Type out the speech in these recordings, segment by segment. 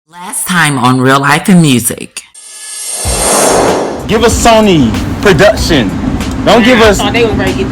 Last time on Real Life and Music. Give us Sony production. Don't give us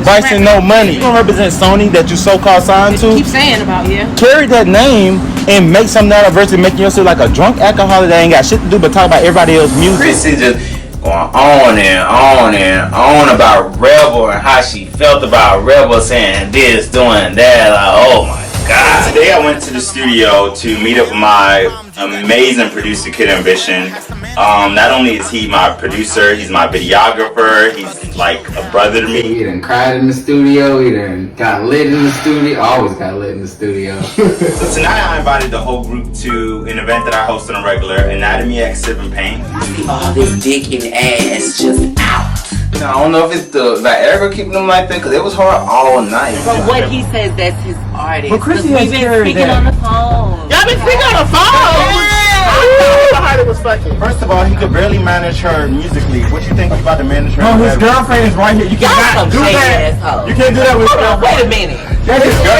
Bryson no money. You don't represent Sony that you so-called signed to. Keep saying about you. Carry that name and make something out of it versus making yourself like a drunk alcoholic that ain't got shit to do but talk about everybody else's music. Chrissy just going on and on and on about Rebel and how she felt about Rebel saying this, doing that. Like, oh my God. Today I went to the studio to meet up with my amazing producer, Kid Ambition. Not only is he my producer, he's my videographer, he's like a brother to me. He done cried in the studio, he done got lit in the studio, always got lit in the studio. So tonight I invited the whole group to an event that I host on a regular, Anatomy X Sip and Paint. All this dick and ass just out. I don't know if it's the Viagra keeping them like that, because it was hard all night. But what he says, that's his artist. But Chrissy we've has been heard speaking that. on the phone. Y'all been speaking on the phone? I heard it was fucking. First of all, he could barely manage her musically. What you think about the manage her? No, his girlfriend is right here. You cannot do that. Asshole. You can't do that with Hold on, wait a minute. That is girl.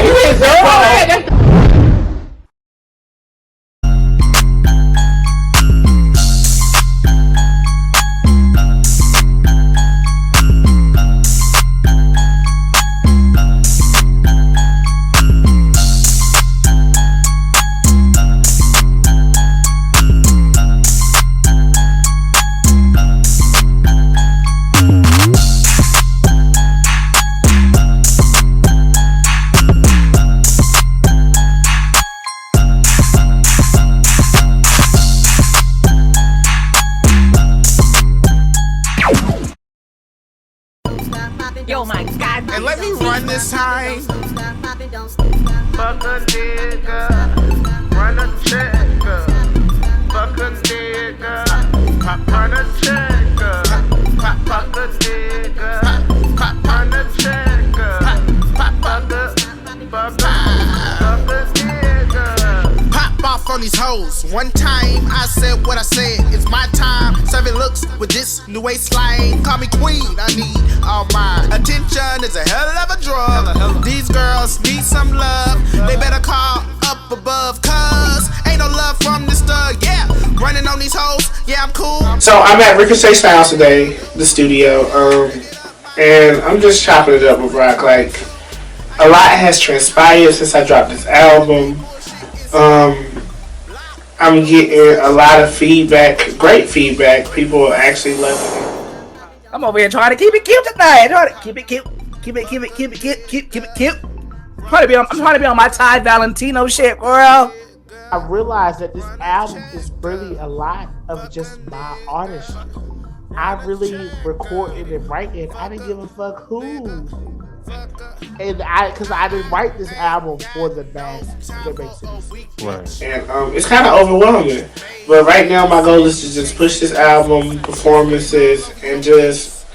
Yo, my God. And let me run this time. Fuck a nigga, run a checker. Fuck a nigga, run a checker. Fuck a nigga, run a checker. Fuck a nigga. Pop off on these hoes. One time I said what I said. It's my time. 7 looks with this new waistline. Call me queen. I need all my attention. Is a hell of a drug. These girls need some love. They better call up above, cause ain't no love from this thug. Yeah, running on these hoes. Yeah, I'm cool. So I'm at Ricochet Styles today, the studio, and I'm just chopping it up with Rock. Like, a lot has transpired since I dropped this album. I'm getting a lot of feedback, great feedback. People are actually loving it. I'm over here trying to keep it cute tonight. Trying to keep it cute. Keep it cute. I'm trying to be on my Ty Valentino shit, girl. I realized that this album is really a lot of just my artistry. I really recorded and writing. I didn't give a fuck who. And because I didn't write this album for the masses. That makes sense. Right. And it's kind of overwhelming. But right now, my goal is to just push this album, performances, and just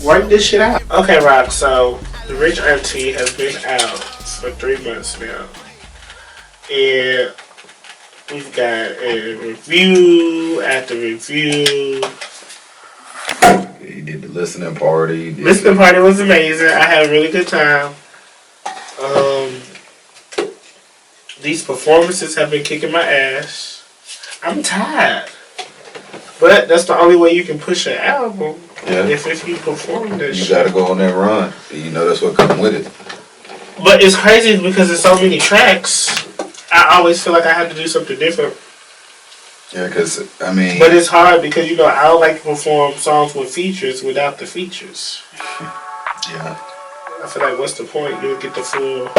work this shit out. Okay, Rock, so the Rich Auntie has been out for 3 months now. And we've got a review after review. He did the listening party. Listening party was amazing. I had a really good time. These performances have been kicking my ass. I'm tired. But that's the only way you can push an album. Yeah. If you perform this You shit. gotta go on that run. You know that's what comes with it. But it's crazy because there's so many tracks. I always feel like I have to do something different. Yeah, because, I mean... But it's hard because, you know, I don't like to perform songs with features without the features. Yeah. I feel like, what's the point? You'll get the full...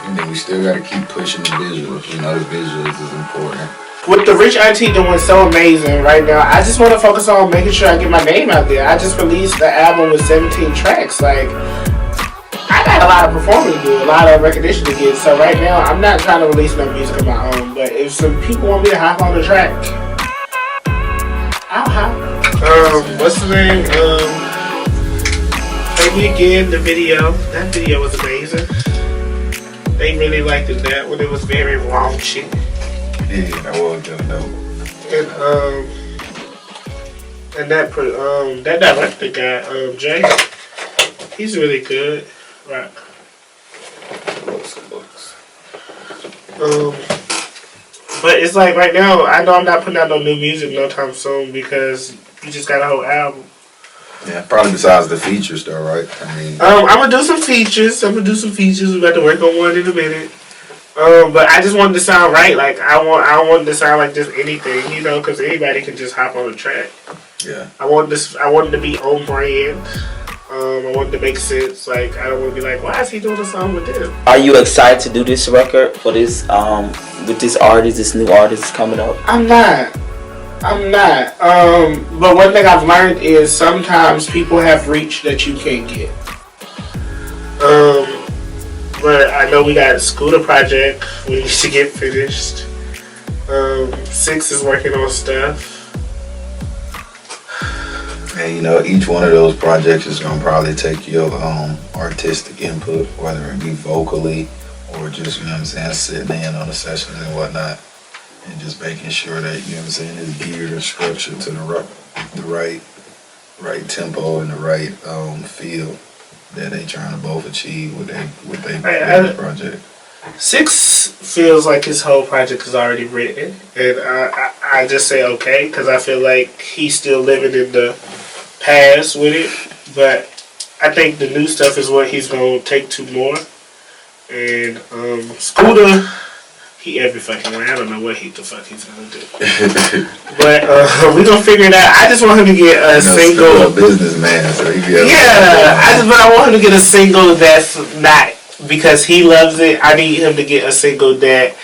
And then we still gotta keep pushing the visuals. You know, the visuals is important. With the Rich Auntie doing so amazing right now, I just want to focus on making sure I get my name out there. I just released the album with 17 tracks. Like, I got a lot of performing to do, a lot of recognition to get. So right now, I'm not trying to release no music of my own. But if some people want me to hop on the track, I'll hop. What's the name? Thank Me Again, the video. That video was amazing. They really liked it that when it was very raunchy. Yeah, that was good though. And that director guy, Jay, he's really good. Right. But it's like right now, I know I'm not putting out no new music no time soon because you just got a whole album. Yeah, probably besides the features though, right? I mean, I'm gonna do some features. We got to work on one in a minute. But I just wanted to sound right. Like I wanted to sound like just anything, you know, because anybody can just hop on the track. yeah. I wanted to be on brand. I wanted to make sense. Like I don't want to be like, why is he doing a song with them? Are you excited to do this record for this with this artist, this new artist coming up? I'm not. But one thing I've learned is sometimes people have reach that you can't get. But I know we got a Scooter project we need to get finished. 6 is working on stuff. And you know, each one of those projects is gonna probably take your artistic input, whether it be vocally or just, you know what I'm saying, sitting in on the sessions and whatnot, and just making sure that, you know what I'm saying, it's geared and structured to the right tempo and the right feel that they trying to both achieve with their project. 6 feels like his whole project is already written, and I just say okay because I feel like he's still living in the past with it. But I think the new stuff is what he's gonna take to more. And Scooter, he every fucking way. I don't know what the fuck he's gonna do. But we gonna figure it out. I just want him to get a single. A businessman, so he be but I want him to get a single that's not because he loves it. I need him to get a single that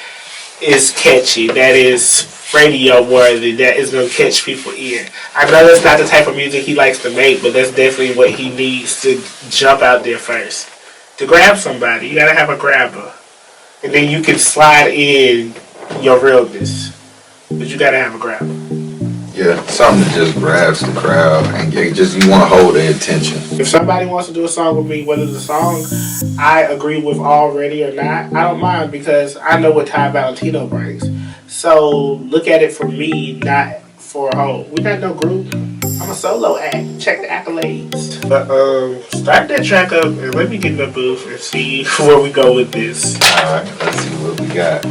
is catchy, that is radio worthy, that is gonna catch people in. I know that's not the type of music he likes to make, but that's definitely what he needs to jump out there first. To grab somebody, you gotta have a grabber. And then you can slide in your realness. But you gotta have a grabber. Yeah, something that just grabs the crowd and you want to hold their attention. If somebody wants to do a song with me, whether the song I agree with already or not, I don't mind because I know what Ty Valentino brings. So look at it for me, not for a whole. We got no group. I'm a solo act. Check the accolades. But start that track up and let me get in the booth and see where we go with this. Alright, let's see what we got.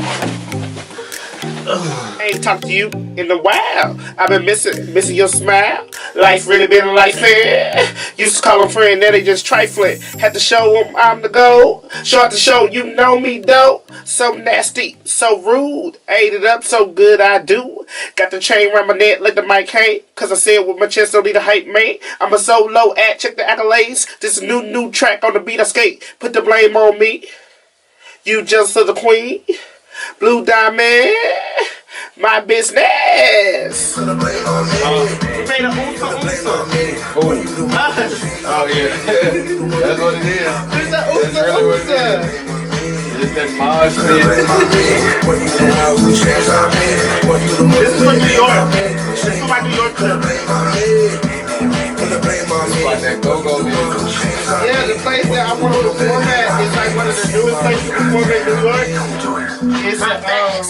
I ain't talked to you in a while. I've been missing your smile. Life really been life fair. Used to call them friend, now they just trifling. Had to show them I'm the goal. Short to show you know me though. So nasty, so rude. Ate it up so good I do. Got the chain around my neck, let the mic hang. Cause I said with my chest don't need a hype man. I'm a solo act, check the accolades. This new track on the beat I skate. Put the blame on me. You just the queen. Blue Diamond, my business. Oh yeah. That's what it is. That's really what it is. It's that mosh shit. This is from New York. This is from my New York club. Like that go-go music. Yeah, the place that I want to perform at is like one of the newest places to perform in New York. It's a club.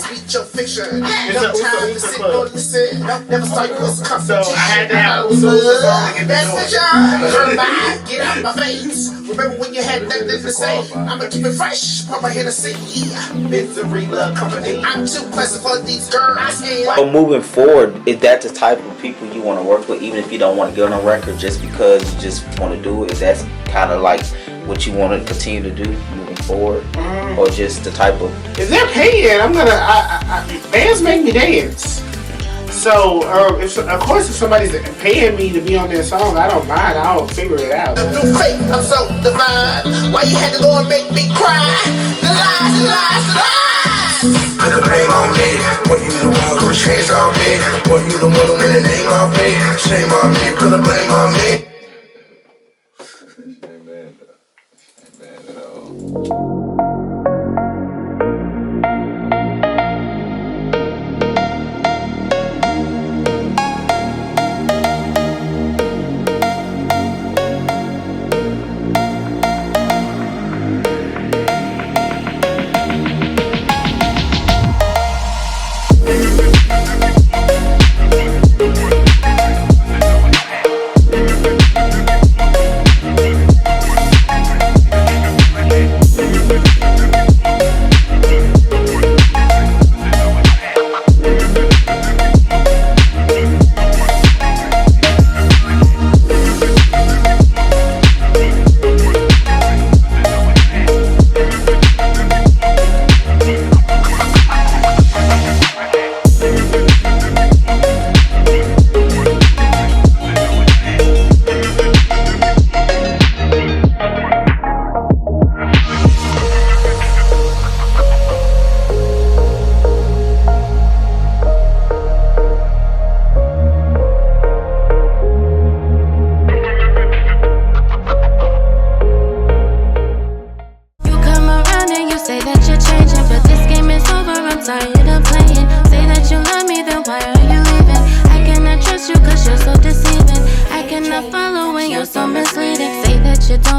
So I had to have Uso song to get the Get out my face. Remember when you had nothing to say? I'ma keep it fresh. Pop my Hennessy. Misery Love Company. I'm too pleasant for these girls. So moving forward, is that the type of people you want to work with, even if you don't want to get on a record just because you just want to do it? Is that kind of like what you want to continue to do moving forward, or just the type of? If they're paying, I'm gonna. Bands make me dance. So, if somebody's paying me to be on their song, I don't mind. I'll figure it out. I'm so divine. Why you had to go and make me cry? The lies. Put the blame on me. What you the one who changed on me? What you the one who made a name on me? Shame on me. Put the blame on me.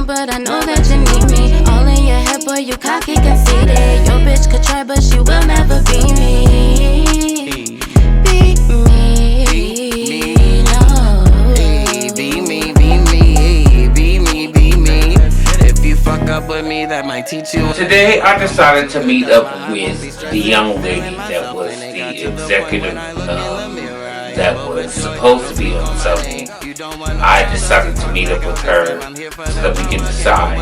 but I know that you need me. All in your head, boy, you cocky conceited. Your bitch could try, but she will never be me. Be me, no. Be me. If you fuck up with me, that might teach you. Today, I decided to meet up with the young lady that was the executive that was supposed to be on Sony. I decided to meet up with her so that we can decide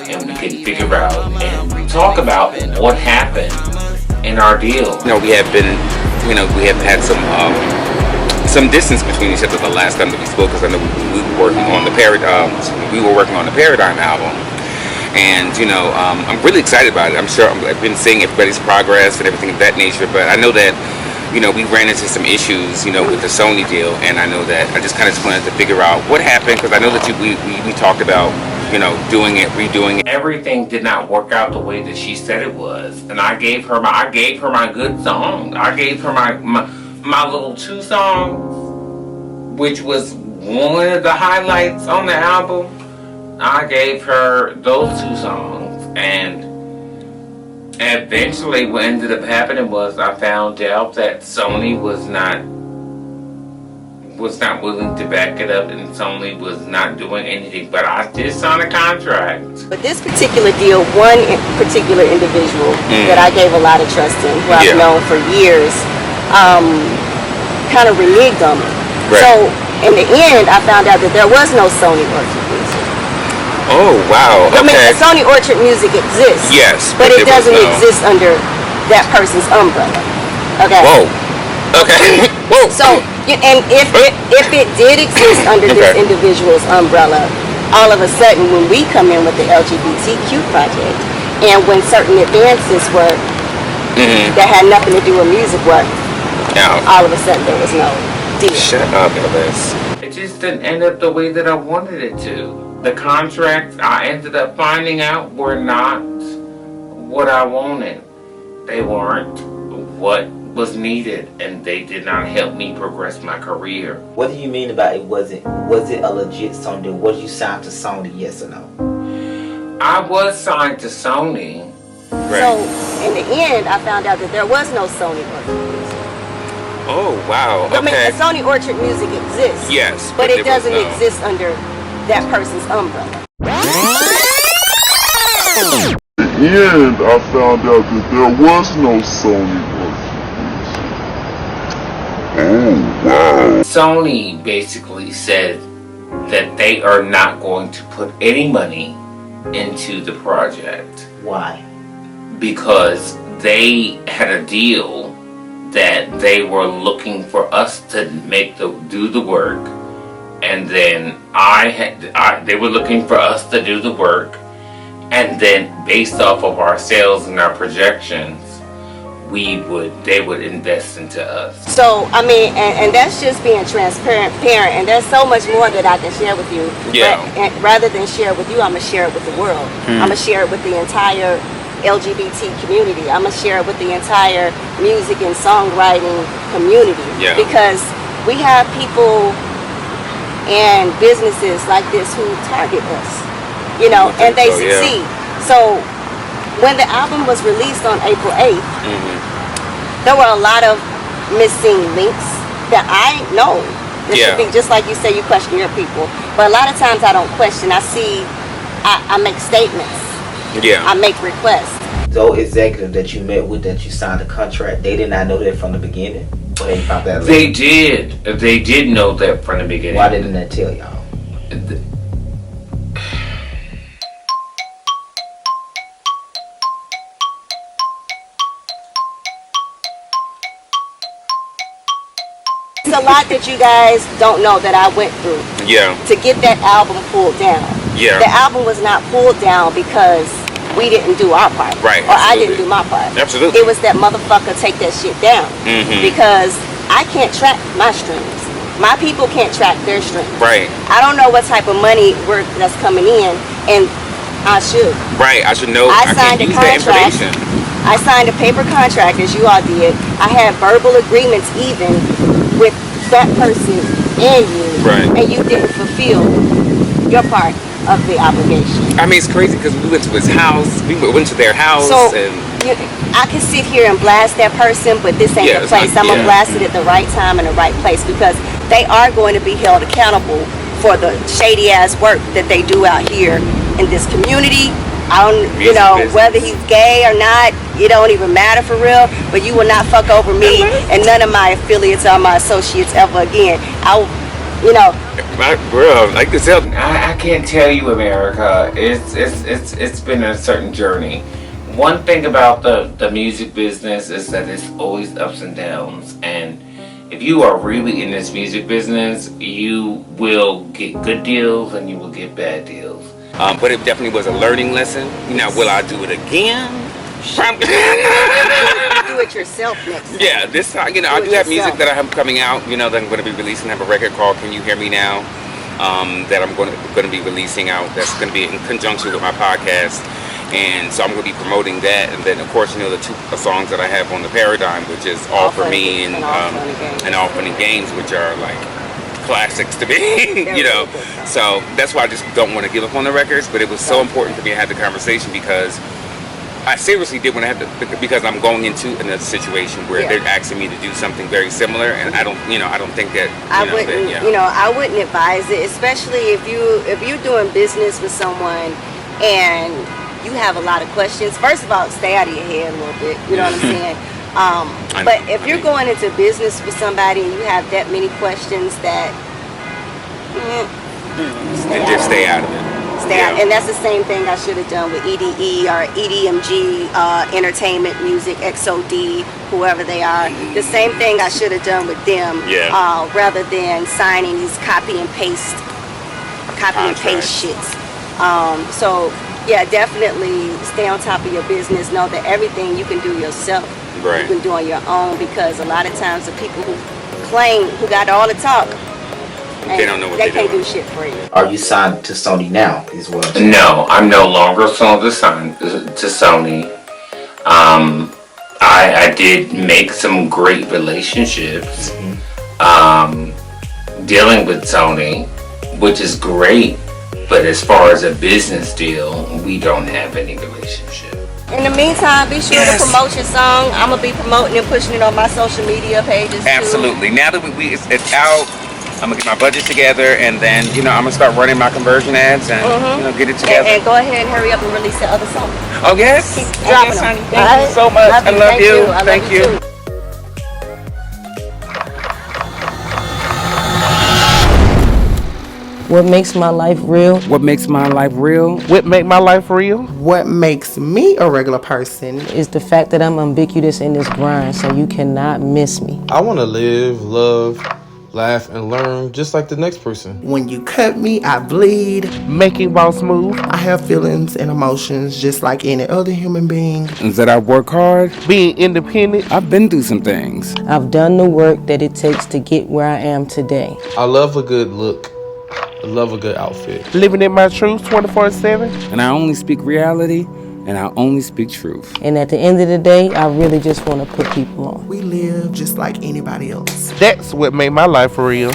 and we can figure out and talk about what happened in our deal. We have been, we have had some distance between each other the last time that we spoke, because I know we were working on the Paradigm album. And I'm really excited about it. I'm sure I've been seeing everybody's progress and everything of that nature, but I know that we ran into some issues with the Sony deal, and I know that I just wanted to figure out what happened, because I know that we talked about doing it, redoing it. Everything did not work out the way that she said it was, and I gave her my good song. I gave her my little 2 songs, which was one of the highlights on the album. I gave her those 2 songs, and eventually what ended up happening was I found out that Sony was not willing to back it up, and Sony was not doing anything, but I did sign a contract. But this particular deal, one particular individual that I gave a lot of trust in, who I've known for years, kind of reneged on me. Right. So in the end, I found out that there was no Sony Orchard Music. Oh, wow. Okay. I mean, the Sony Orchard Music exists. Yes. But it doesn't exist under that person's umbrella. Okay. Whoa. Okay. Whoa. So, and if it did exist under this individual's umbrella, all of a sudden when we come in with the LGBTQ project, and when certain advances were that had nothing to do with music work, all of a sudden there was no deal. Shut up, Elvis. It just didn't end up the way that I wanted it to. The contracts I ended up finding out were not what I wanted. They weren't what was needed, and they did not help me progress my career. What do you mean about it wasn't? Was it a legit Sony deal? Was you signed to Sony, yes or no? I was signed to Sony. Right. So in the end, I found out that there was no Sony Orchard Music. Oh, wow. Okay. I mean, the Sony Orchard Music exists. Yes. But it doesn't exist under that person's umbrella. In the end, I found out that there was no Sony Orchard Music. Oh, wow. Sony basically said that they are not going to put any money into the project. Why? Because they had a deal that they were looking for us to do the work, and then they were looking for us to do the work, and then based off of our sales and our projections, they would invest into us. So I mean, and that's just being transparent, and there's so much more that I can share with you. Yeah. But rather than share with you, I'm gonna share it with the world. I'm gonna share it with the entire LGBT community. I'm gonna share it with the entire music and songwriting community. Yeah. Because we have people and businesses like this who target us, and they succeed. So when the album was released on April 8th, there were a lot of missing links that I know. This should be just like you say, you question your people. But a lot of times I don't question. I make statements. Yeah. I make requests. Those executive that you met with, that you signed a contract, they did not know that from the beginning? Or they found that later? They did. They did know that from the beginning. Why didn't they tell y'all? It's a lot that you guys don't know that I went through. Yeah. To get that album pulled down. Yeah. The album was not pulled down because we didn't do our part. Right. Or I didn't do my part. Absolutely. It was that motherfucker take that shit down. Because I can't track my streams. My people can't track their streams. Right. I don't know what type of money that's coming in, and I should. Right. I should know. I signed a contract. I signed a paper contract, as you all did. I had verbal agreements even with that person and you. Right. And you didn't fulfill your part of the obligation. I mean, it's crazy because we went to his house. We went to their house. So and I can sit here and blast that person, but this ain't the place. I'm gonna blast it at the right time and the right place, because they are going to be held accountable for the shady ass work that they do out here in this community. I don't, you know, whether he's gay or not, it don't even matter for real. But you will not fuck over me and none of my affiliates or my associates ever again. Bro, like this, I can't tell you, America. It's been a certain journey. One thing about the music business is that it's always ups and downs, and if you are really in this music business, you will get good deals and you will get bad deals. But it definitely was a learning lesson. Now, will I do it again? Do it yourself next time. Yeah, this time, I do have music that I have coming out, that I'm going to be releasing. I have a record called Can You Hear Me Now? That I'm going to be releasing out. That's going to be in conjunction with my podcast. And so I'm going to be promoting that. And then, of course, the two songs that I have on the Paradigm, which is All For Me and All Fun and Games, which are like classics to me, So that's why I just don't want to give up on the records. But it was so important for me to have the conversation, because I seriously did want to have to, because I'm going into another situation where they're asking me to do something very similar, and I don't think that I wouldn't advise it, especially if you're doing business with someone and you have a lot of questions. First of all, stay out of your head a little bit. You know what I'm saying? But if you're going into business with somebody and you have that many questions, that just stay out of it. Stay out. And that's the same thing I should have done with EDE or EDMG, Entertainment Music, XOD, whoever they are. The same thing I should have done with them, rather than signing these copy and paste shits. So yeah, definitely stay on top of your business. Know that everything you can do yourself, you can do on your own, because a lot of times the people who claim, who got all the talk, they don't know what they can't do shit for you. Are you signed to Sony now? No, I'm no longer signed to Sony. I did make some great relationships dealing with Sony, which is great. But as far as a business deal, we don't have any relationship. In the meantime, be sure to promote your song. I'm gonna be promoting and pushing it on my social media pages. Absolutely. Now that it's out, I'm gonna get my budget together, and then I'm gonna start running my conversion ads and get it together. And go ahead and hurry up and release the other song. Oh yes. Keep dropping them. Thank you so much. I love you. Thank you. What makes my life real? What makes my life real? What make my life real? What makes me a regular person? Is the fact that I'm ubiquitous in this grind, so you cannot miss me. I want to live, love, laugh, and learn just like the next person. When you cut me, I bleed. Making boss move. I have feelings and emotions just like any other human being. Is that I work hard? Being independent. I've been through some things. I've done the work that it takes to get where I am today. I love a good look. I love a good outfit. Living in my truth 24/7. And I only speak reality, and I only speak truth. And at the end of the day, I really just want to put people on. We live just like anybody else. That's what made my life real.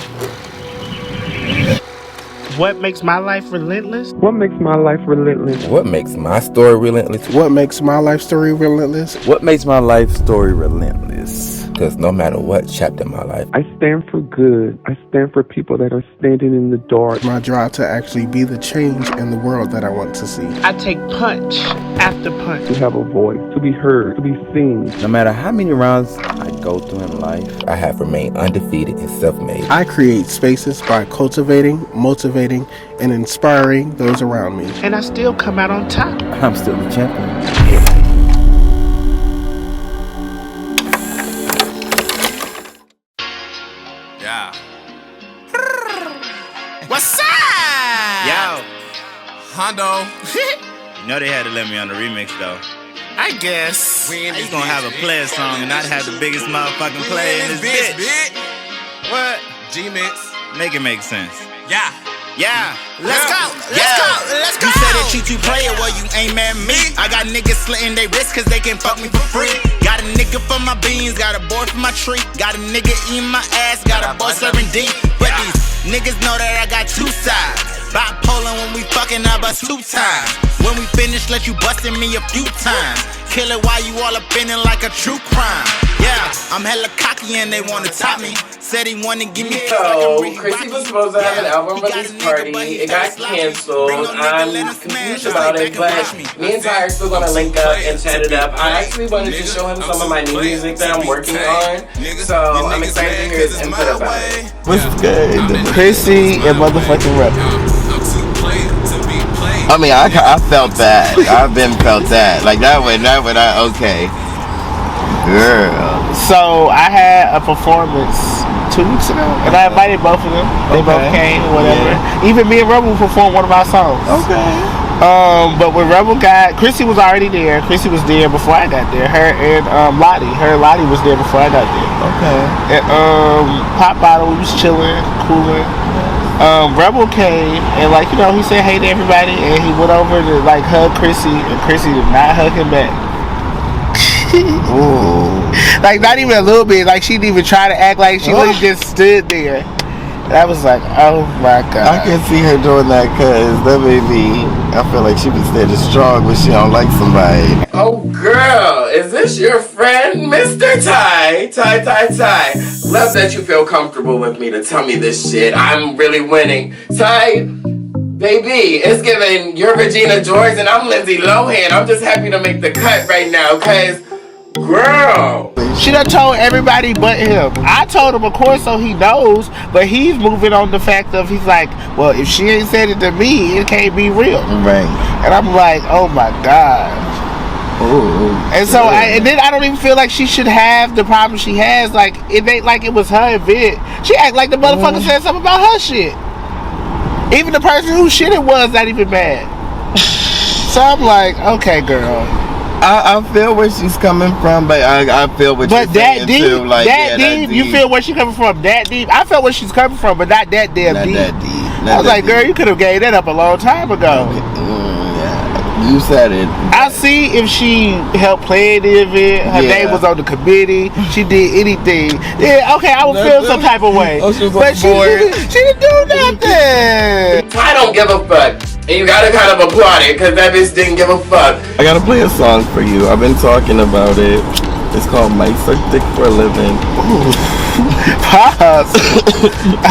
What makes my life relentless? What makes my life relentless? What makes my story relentless? What makes my life story relentless? What makes my life story relentless? Because no matter what chapter in my life, I stand for good. I stand for people that are standing in the dark. My drive to actually be the change in the world that I want to see. I take punch after punch. To have a voice, to be heard, to be seen. No matter how many rounds I go through in life, I have remained undefeated and self-made. I create spaces by cultivating, motivating, and inspiring those around me. And I still come out on top. I'm still the champion. Yeah. What's up? Yo. Hondo. You know they had to let me on the remix though. I guess. How you gonna have a player song and not have the biggest motherfucking player in this bitch? What? G-Mix. Make it make sense. Yeah. Yeah. Let's go. Let's go. You said that you player, well you ain't mad at me. I got niggas slitting they wrists cause they can fuck me for free. Got a nigga for my beans, got a boy for my tree. Got a nigga eating my ass, got a boy serving D. But these niggas know that I got two sides. Bipolar when we fucking, I bust 2 times. When we finish, let you bustin' me a few times. Kill it while you all up in it like a true crime. Yeah, I'm hella cocky and they wanna top me. Said he wanna give me. So, Chrissy was supposed to have an album release party. It got canceled. I'm confused about it, but me and Ty are still gonna link up and chat it up. I actually wanted to show him some of my new music that I'm working on. So, I'm excited to hear his input about it. What's good? Chrissy and motherfucking Rebel. I mean, I felt that. I've been felt that. Like that way, okay. Girl. So I had a performance 2 weeks ago, and I invited both of them. They both came, or whatever. Yeah. Even me and Rebel performed one of our songs. Okay. But when Rebel Chrissy was already there. Chrissy was there before I got there. Her and Lottie. Lottie was there before I got there. Okay. And Pop Bottle, we was chilling, cooling. Rebel came and he said hey to everybody, and he went over to hug Chrissy, and Chrissy did not hug him back. Not even a little bit. She didn't even try to act like she just stood there. And I was like, oh my god. I can see her doing that because that made me. I feel like she be standing strong when she don't like somebody. Oh girl, is this your friend, Mr. Ty? Ty. Love that you feel comfortable with me to tell me this shit. I'm really winning. Ty, baby, it's giving you're Regina George and I'm Lindsay Lohan. I'm just happy to make the cut right now, cause girl. She done told everybody but him. I told him, of course, so he knows, but he's moving on the fact of, he's like, well, if she ain't said it to me, it can't be real. Right. And I'm like, oh my god. Ooh, and so, and then I don't even feel like she should have the problem she has. It ain't like it was her event. She act like the motherfucker said something about her shit. Even the person who shit it was not even mad. So I'm like, okay, girl. I feel where she's coming from, but I feel what you're saying too. That deep. You feel where she's coming from? That deep. I felt where she's coming from, but not that damn deep. Not that deep. I was like, girl, you could have gave that up a long time ago. Yeah, you said it. I see if she helped plan the event. Her name was on the committee. She did anything. Yeah, okay, I would feel some type of way. Oh, she was but she didn't do nothing. I don't give a fuck. And you gotta kind of applaud it, because that bitch didn't give a fuck. I gotta play a song for you. I've been talking about it. It's called Mike Suck Dick for a Living. Pause.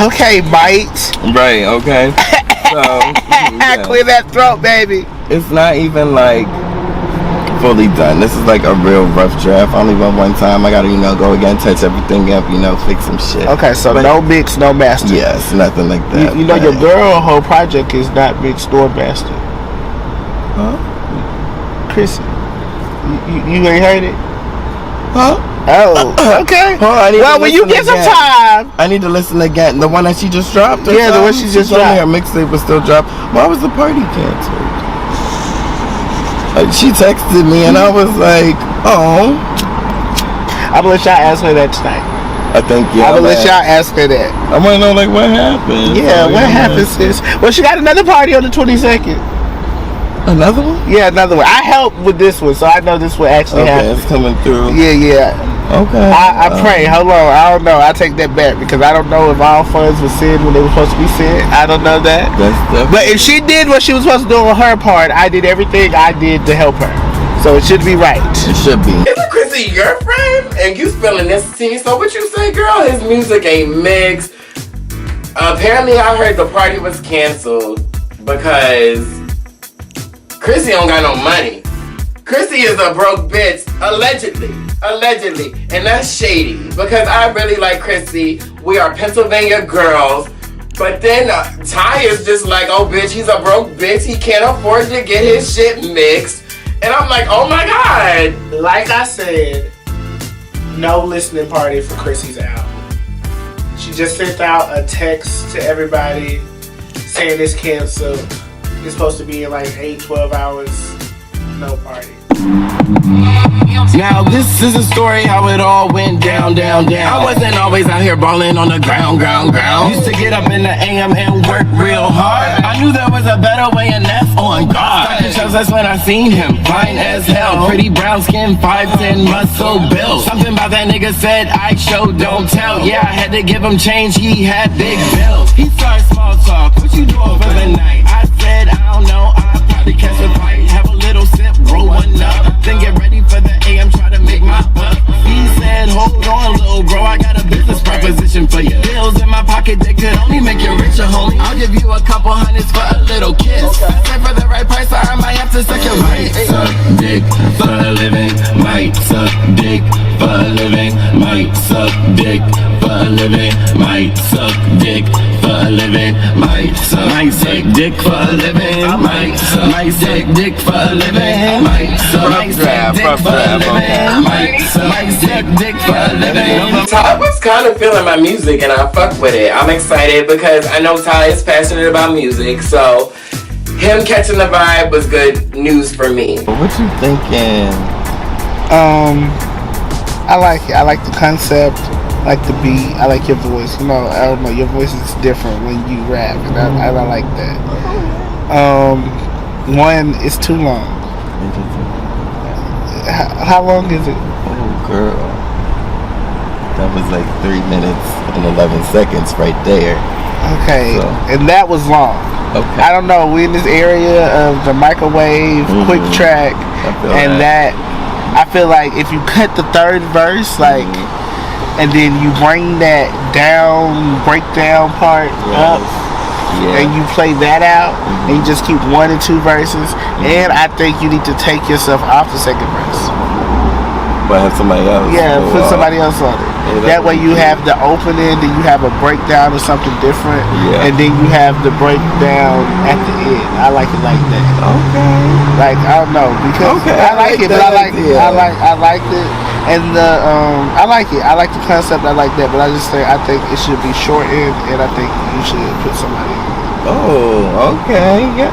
Okay, Mike. Right, okay. So, clear that throat, baby. It's not even fully done. This is a real rough draft. I only went one time. I gotta, go again, touch everything up, fix some shit. Okay, so no mix, no master. Yes, nothing like that. Your girl whole project is not mixed or mastered. Huh? Chrissy. You ain't heard it? Huh? Oh, okay. Well, when you get some time, I need to listen again. The one that she just dropped? Yeah, the one she just dropped. Her mixtape was still dropped. Why was the party canceled? She texted me and I was like, oh. I'm gonna let y'all ask her that tonight. I think, yeah. I'm gonna let y'all ask her that. I wanna know, what happened. Yeah, what happened, sis? Well, she got another party on the 22nd. Another one? Yeah, another one. I helped with this one, so I know this will actually happen. Okay, it's coming through. Yeah. Okay. I pray. Hold on. I don't know. I take that back because I don't know if all funds were sent when they were supposed to be sent. I don't know that. But if she did what she was supposed to do on her part, I did everything I did to help her. So it should be right. It should be. Isn't Chrissy your friend? And you spilling this tea. So what you say, girl? His music ain't mixed. Apparently, I heard the party was canceled because Chrissy don't got no money. Chrissy is a broke bitch, allegedly, and that's shady because I really like Chrissy. We are Pennsylvania girls, but then Ty is just like, oh bitch, he's a broke bitch. He can't afford to get his shit mixed, and I'm like, oh my god. Like I said, no listening party for Chrissy's album. She just sent out a text to everybody saying it's canceled. It's supposed to be in 8-12 hours. No party. Now this is a story how it all went down. I wasn't always out here balling on the ground. Used to get up in the AM and work real hard. I knew there was a better way, and that's on God. That's when I seen him, fine as hell. Pretty brown skin, 5'10", muscle built. Something about that nigga said I show, don't tell. Yeah, I had to give him change, he had big bills. He started small talk, what you doing for the night? I said, I don't know, I'll probably catch a bite. Have a little sip, roll one up, then get ready for the AM, try to make my buck. He said, hold on, little bro, I got a business proposition for you. Bills in my pocket, they could only make you richer, homie. I'll give you a couple hundreds for a little kiss. I said for the right price, I might have to suck your might suck dick for a living, might suck dick for a living, might suck dick for a living, might suck dick for a living, might suck dick for a living, might suck dick for a living, might suck dick for a living, might suck dick for a living. Ty was kind of feeling my music and I fuck with it. I'm excited because I know Ty is passionate about music, so him catching the vibe was good news for me. What you thinking? I like it. I like the concept, I like the beat, I like your voice. You know, I don't know, your voice is different when you rap, and I like that. One, it's too long. How long is it? Oh, girl. That was like 3 minutes and 11 seconds right there. Okay, so. And that was long. Okay. I don't know, we in this area of the microwave, quick track, and that I feel like if you cut the third verse, like, and then you bring that breakdown part up, and you play that out, and you just keep 1 and 2 verses, and I think you need to take yourself off the second verse. But have somebody else. Yeah, put somebody else on it. That way you have the opening, then you have a breakdown or something different, and then you have the breakdown at the end. I like it like that. Okay. Like, I don't know, because I like it, but I liked it, and I like it. I like the concept. I like that, but I think it should be shortened, and I think you should put somebody on it. Oh, okay, yes.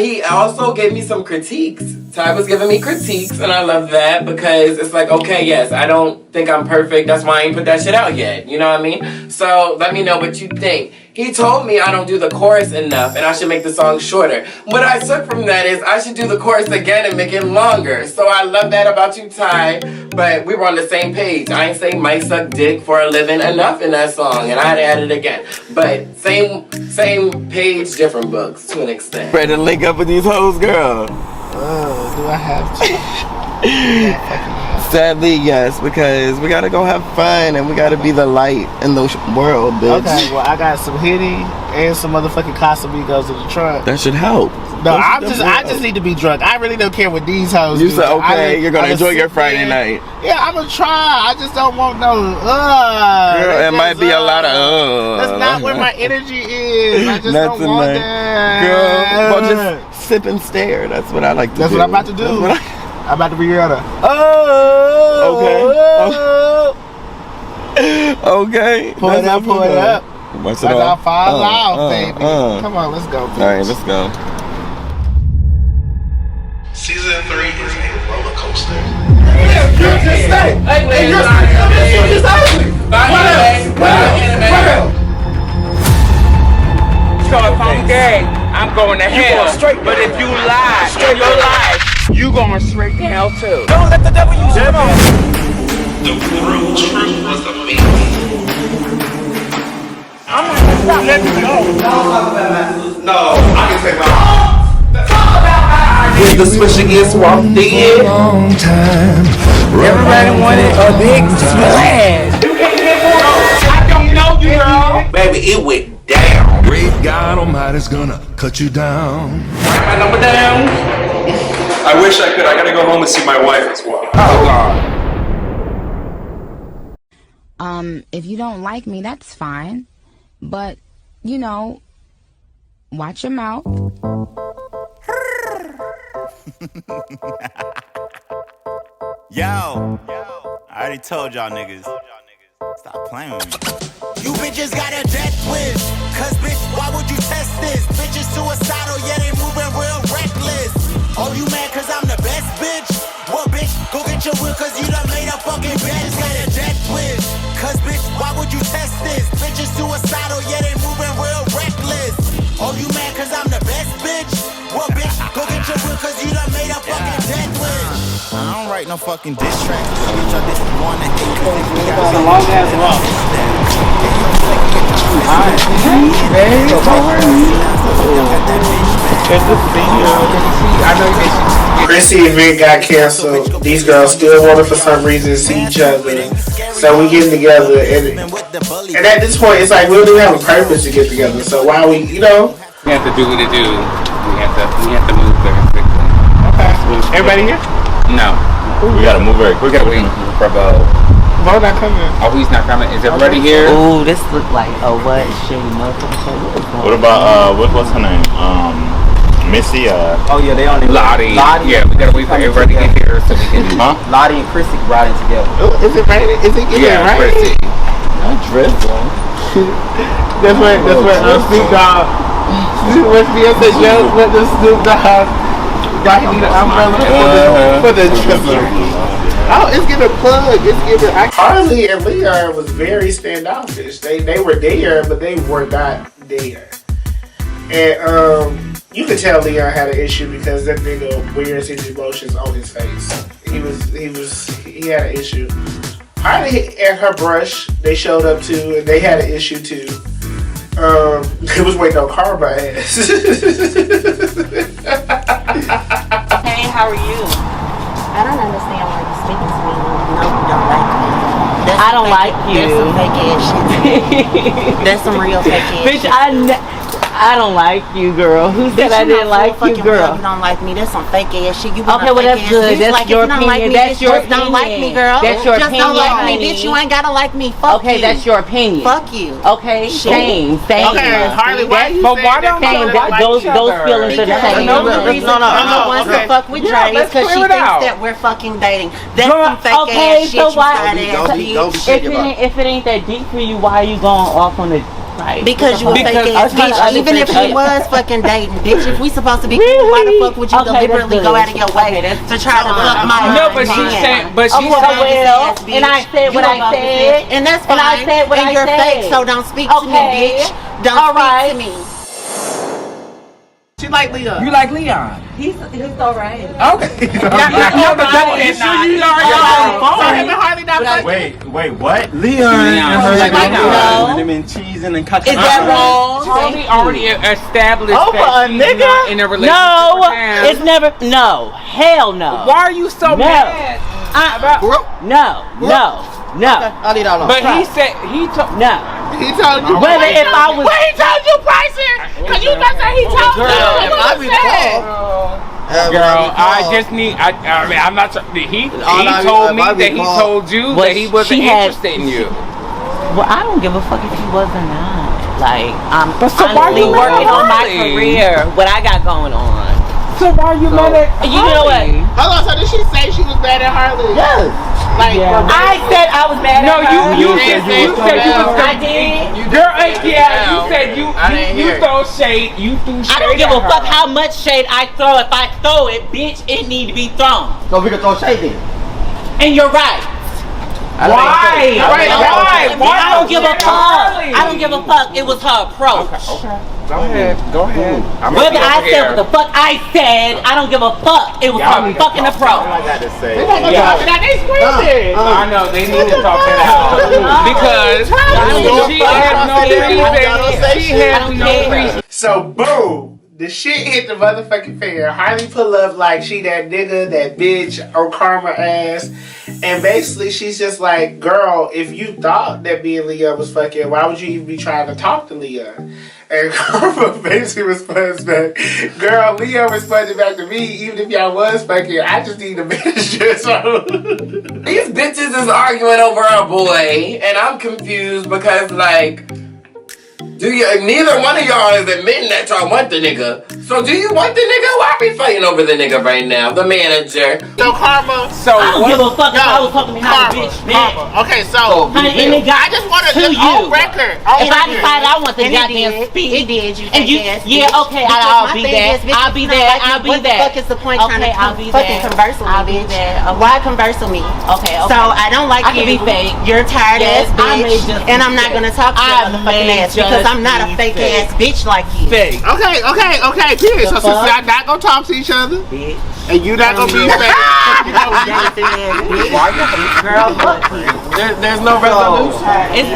He also gave me some critiques. Ty was giving me critiques, and I love that because it's like, okay, yes, I don't think I'm perfect. That's why I ain't put that shit out yet. You know what I mean? So let me know what you think. He told me I don't do the chorus enough, and I should make the song shorter. What I took from that is I should do the chorus again and make it longer. So I love that about you, Ty. But we were on the same page. I ain't saying might suck dick for a living enough in that song, and I had to add it again. But same page, different books to an extent. Ready to link up with these hoes, girl? Do I have to? Sadly, yes, because we gotta go have fun and we gotta be the light in the world, bitch. Okay, well, I got some Henny and some motherfucking Casamigos in the trunk. That should help. No, I just need to be drunk. I really don't care what these hoes do. You said, okay, you're gonna enjoy your Friday night. Yeah, I'm gonna try. I just don't want no, girl, it might be a lot of, That's not where my energy is. I just don't want that. Girl, well, just sip and stare. That's what I like to do. That's what I'm about to do. I'm about to be Rihanna. Okay. Pull it up. Watch it all. Fall out, baby. Come on, let's go. All right, let's go. Season 3 is a roller coaster. You just stay. Hey, you're just ugly. So if I'm gay, I'm going to hell. But if you lie in your life, you going straight to hell too. Don't let the devil use your mouth. The real truth was amazing. I'm not gonna stop. Let me go. No, I can say my When the switcher gets walked in, everybody wanted a big splash. You can't get more. I don't know you, girl. Baby, it went down. Great God Almighty's gonna cut you down. Write my number down. I wish I could. I gotta go home and see my wife as well. Oh, God. If you don't like me, that's fine. But, you know, watch your mouth. Yo, I already told y'all niggas. Stop playing with me. You bitches got a death wish. Cause bitch, why would you test this? Bitches suicidal, yeah, they moving real reckless. Oh, you mad cause I'm the best bitch? Well, bitch, go get get your will, cause you done made a fucking bed. Got a death wish. Cause bitch, why would you test this? Bitches suicidal, yeah, they moving real reckless. Oh, you mad cause I'm the best bitch? Well, bitch, go get your will, cause you done made a fucking death wish. I don't write no fucking diss tracks. Bitch, I just wanna hate, cause if you got a long ass walk. Chrissy and Vic got canceled. These girls still wanted for some reason to see each other. So we getting together, and at this point, it's like we don't even have a purpose to get together. So why we, We have to do what it do. We have to move very quickly. Okay. Everybody here? No. We gotta move very quickly. We gotta wait for Bo. Bo not coming. Oh, he's not coming. Is everybody here? Ooh, this look like a what shitty motherfucker. What about what's her name? Missy. Oh yeah, they only Lottie. Yeah, we gotta wait for everybody to get here so we can. Lottie and Chrissy riding together. Is it raining? Is it getting raining? Chrissy. Not drizzling. That's what Snoop Dogg. When Beyonce just went to Snoop Dogg. Got him the umbrella for the drizzle. Oh, it's getting a plug. It's getting. Harley and Leon was very standoffish. They were there, but they were not there. And you could tell Leon had an issue because that nigga wears his emotions on his face. He had an issue. Harley and her brush, they showed up too, and they had an issue too. They was waiting on Karma ass. Hey, how are you? I don't understand why you're speaking to me when you know you don't like me. I don't like you. That's some fake ass shit. That's some real fake ass Bitch, shit. I don't like you, girl. Who said I didn't like you, girl? You don't like me. That's some fake ass shit. You okay, well that's good. That's your opinion. That's your opinion. Don't like me, girl. That's your opinion. Just don't like me, bitch. You ain't gotta like me. Fuck you. Okay, that's your opinion. Fuck you. Okay, same. Okay, Harley, why you saying that? Those feelings are the same. The reason no wants to fuck with Dre is because she thinks that we're fucking dating. That's some fake ass shit. Okay, so why? If it ain't that deep for you, why are you going off on the? Right. Because you a fake ass bitch. Even if she was fucking dating, bitch, if we supposed to be cool, why the fuck would you deliberately go out of your way to try to fuck my No, but she said, and I said what I said, and that's fine. And I said what I said. You're fake, so don't speak to me, bitch. Don't speak to me. She like Leon. You like Leon? He's alright. Okay. Wait, what? Leon and her like Leon. and cheesing and cooking. Is that wrong? Harley already established a nigga? in a relationship. No, it's never. No, hell no. Why are you so mad? No. I need all But he said he told no. He told you. Whether if I was. Wait, he told you, Bryson? Cause you just said he told you. I Girl, I just need. I mean, I'm not. He told me that he told you that he wasn't interested in you. Well, I don't give a fuck if he was or not. Like, I'm honestly working on my career. What I got going on. So why are you mad at Harley? You know what? Hold on. So did she say she was mad at Harley? Yes. Like I said I was mad at her. You said you was. I did. Girl, you said you throw shade. You threw shade. I don't give a fuck how much shade I throw. If I throw it, bitch, it need to be thrown. So we can throw shade then. And you're right. Why? I don't give a fuck. I don't give a fuck. It was her approach. Okay. Go ahead. Whether I said what the fuck I said, I don't give a fuck. It was her fucking approach. I got to say. I know they need to talk that out because she had no reason. So boom, the shit hit the motherfucking fan. Harley pull up like she that nigga, that bitch, on Karma ass. And basically she's just like, girl, if you thought that me and Leon was fucking, why would you even be trying to talk to Leon? And Karma basically responds back, girl, Leon responded back to me, even if y'all was fucking, I just need a manager. So these bitches is arguing over our boy, and I'm confused because, like, Neither one of y'all is admitting that y'all want the nigga. So do you want the nigga? Why be fighting over the nigga right now? The manager. So Karma. So I don't give a fuck if I was talking behind a bitch. Karma. Okay, so I just want to you on record. If I decided I want the goddamn speech, it did. You and you, okay, I'll be there. I'll be there. I'll be there. What the fuck is the point trying to fucking converse with me, bitch? There. Why converse with me? Okay. So I don't like you. I can be fake. You're tired ass bitch, and I'm not gonna talk to your motherfucking ass because I'm not a fake ass bitch like you. Fake. Okay. Period. So since y'all not gonna talk to each other, bitch, and you not gonna be fake, there's no resolution.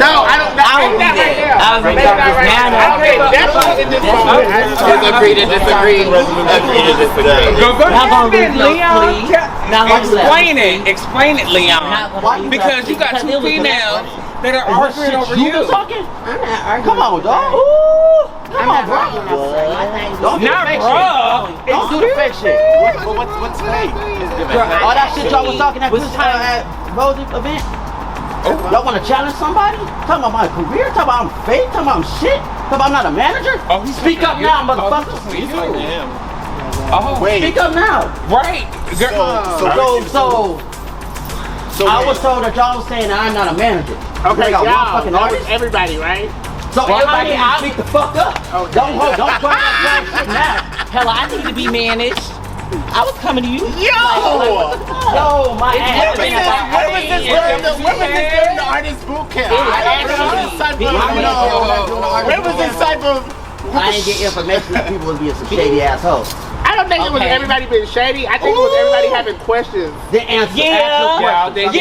No, I don't. I Agree to disagree. Explain it, Leon. Because you got two females that are arguing over you. I'm not arguing. Come on, dog. I'm not arguing. Not bro. Don't do the fake shit. What's fake? All that shit y'all was talking at this time at Rosie event. Y'all want to challenge somebody? Talking about my career? Talking about I'm fake? Talking about I'm shit? Talking about I'm not a manager? Speak up now, motherfucker. Wait. Speak up now. Right. So I was told that y'all was saying that I'm not a manager. Okay, y'all. That was everybody, right? So everybody can speak the fuck up. Okay. Don't try that shit now. Hell, I need to be managed. I was coming to you. Yo, my ass. Where was this during the artist boot camp? Where was this type of? I ain't get information that people was being some shady assholes. I don't think it was everybody being shady. I think it was everybody having questions. The answer. I don't think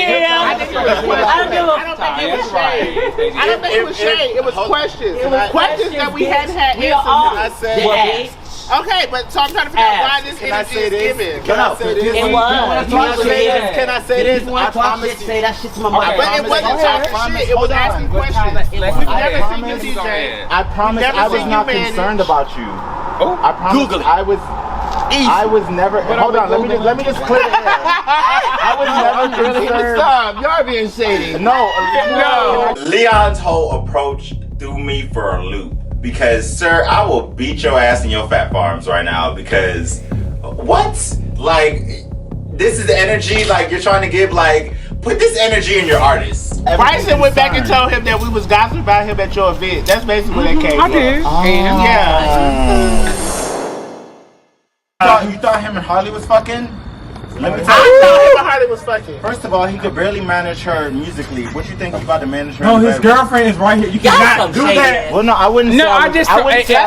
it was shade. It was questions. It was questions that we hadn't had answers. Okay, but so I'm trying to figure out why this energy is given. Can I say this? Can I say this? I promise to say that shit to my mother. But it wasn't talking shit. It was asking questions. We've never seen you, DJ. I promise I was not concerned about you. I promise Google it. I was never. Hold on. Let me just clear the air. I was never concerned. Stop. Y'all being shady. No. Leon's whole approach threw me for a loop. Because, sir, I will beat your ass in your fat farms right now. Because, what? Like, this is the energy, like, you're trying to give, like, put this energy in your artists. Bryson went back and told him that we was gossiping about him at your event. That's basically where that came from. I did. You thought him and Harley was fucking? Let me tell I you. thought him and Harley was fucking. First of all, he could barely manage her musically. What you think you about to manage her? No, in his bedroom? girlfriend is right here. You cannot do that. Well, no, I wouldn't say. No, I just feel like it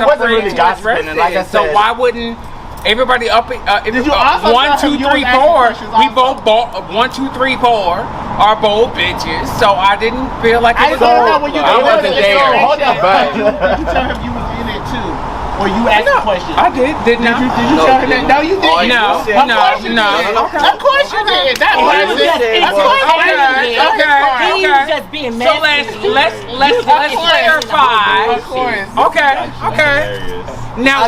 wasn't really gossiping. And like I said, so why wouldn't everybody up? Did you also 1, 2, 3, 4? We both bought 1, 2, 3, 4 are both bitches. So I didn't feel like it was. I wasn't there. Hold up, Did you tell him you was in it too? Or you asked questions? I did. Didn't I? Did you tell him that? No, you didn't. No. Of course you did. That was it. Okay. He was just being messy. So let's clarify. Of course. Okay. Now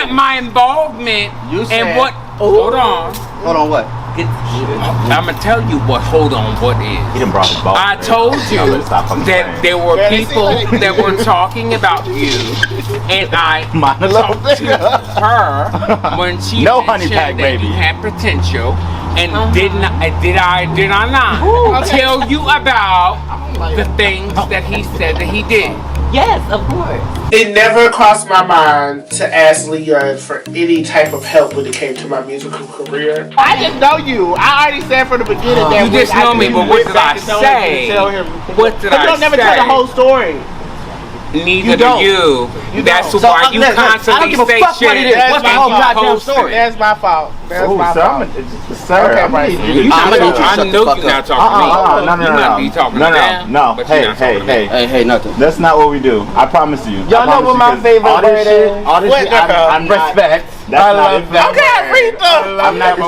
my involvement and what? Hold on. Hold on, what? I'm gonna tell you what. Hold on, what is? He done brought his ball. I told you that there were people that were talking about you, and I talked to her when she mentioned that you had potential. And did I not tell you about the things that he said that he did? Yes, of course. It never crossed my mind to ask Leon for any type of help when it came to my musical career. I just know you. I already said from the beginning that you just know me, but what did I say? What did I say? You don't never tell the whole story. Neither do you. That's why you constantly say shit. What's the whole goddamn story? That's my fault. That's my fault. Sir, okay, Bryson. I know you're not talking to me. You might be talking to them. No. Hey, nothing. That's not what we do. I promise you. Y'all know what my favorite word is? All this shit, I'm respect. I love that. Okay, Aretha. I'm not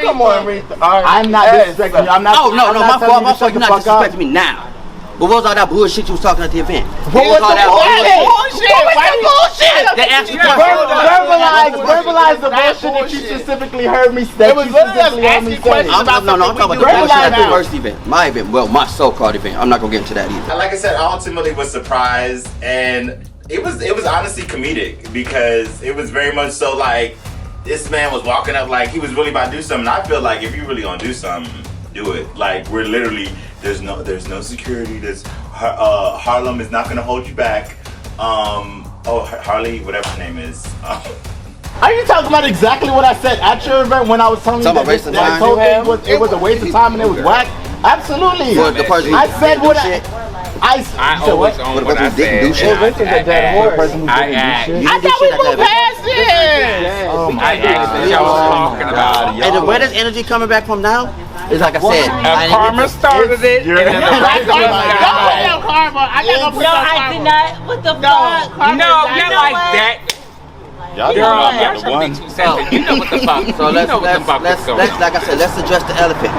Come on, Aretha. I'm not disrespecting you. I'm not. Oh, no, my fault. You're not disrespecting me now. But what was all that bullshit you was talking at the event? What was all that bullshit? Verbalize the bullshit that you specifically heard me say. It was literally asking questions about I'm talking about the bullshit at the first event. My event. Well, my so-called event. I'm not gonna get into that either. Like I said, I ultimately was surprised, and it was honestly comedic because it was very much so like this man was walking up like he was really about to do something. I feel like if you really gonna do something, do it. Like we're literally there's no security. There's Harlem is not gonna hold you back. Harley, whatever her name is. Are you talking about exactly what I said at your event when I was telling you that this whole thing was a waste of time and it was whack? Absolutely. I said what I always own what I said. I thought we moved past it. I asked y'all was talking about. And where does energy coming back from now? It's like I said. Karma started it. And then the rest of us got Karma. I did not. What the fuck? No, not like that. Y'all trying to be too sensitive. You know what the fuck. So let's like I said, let's address the elephant.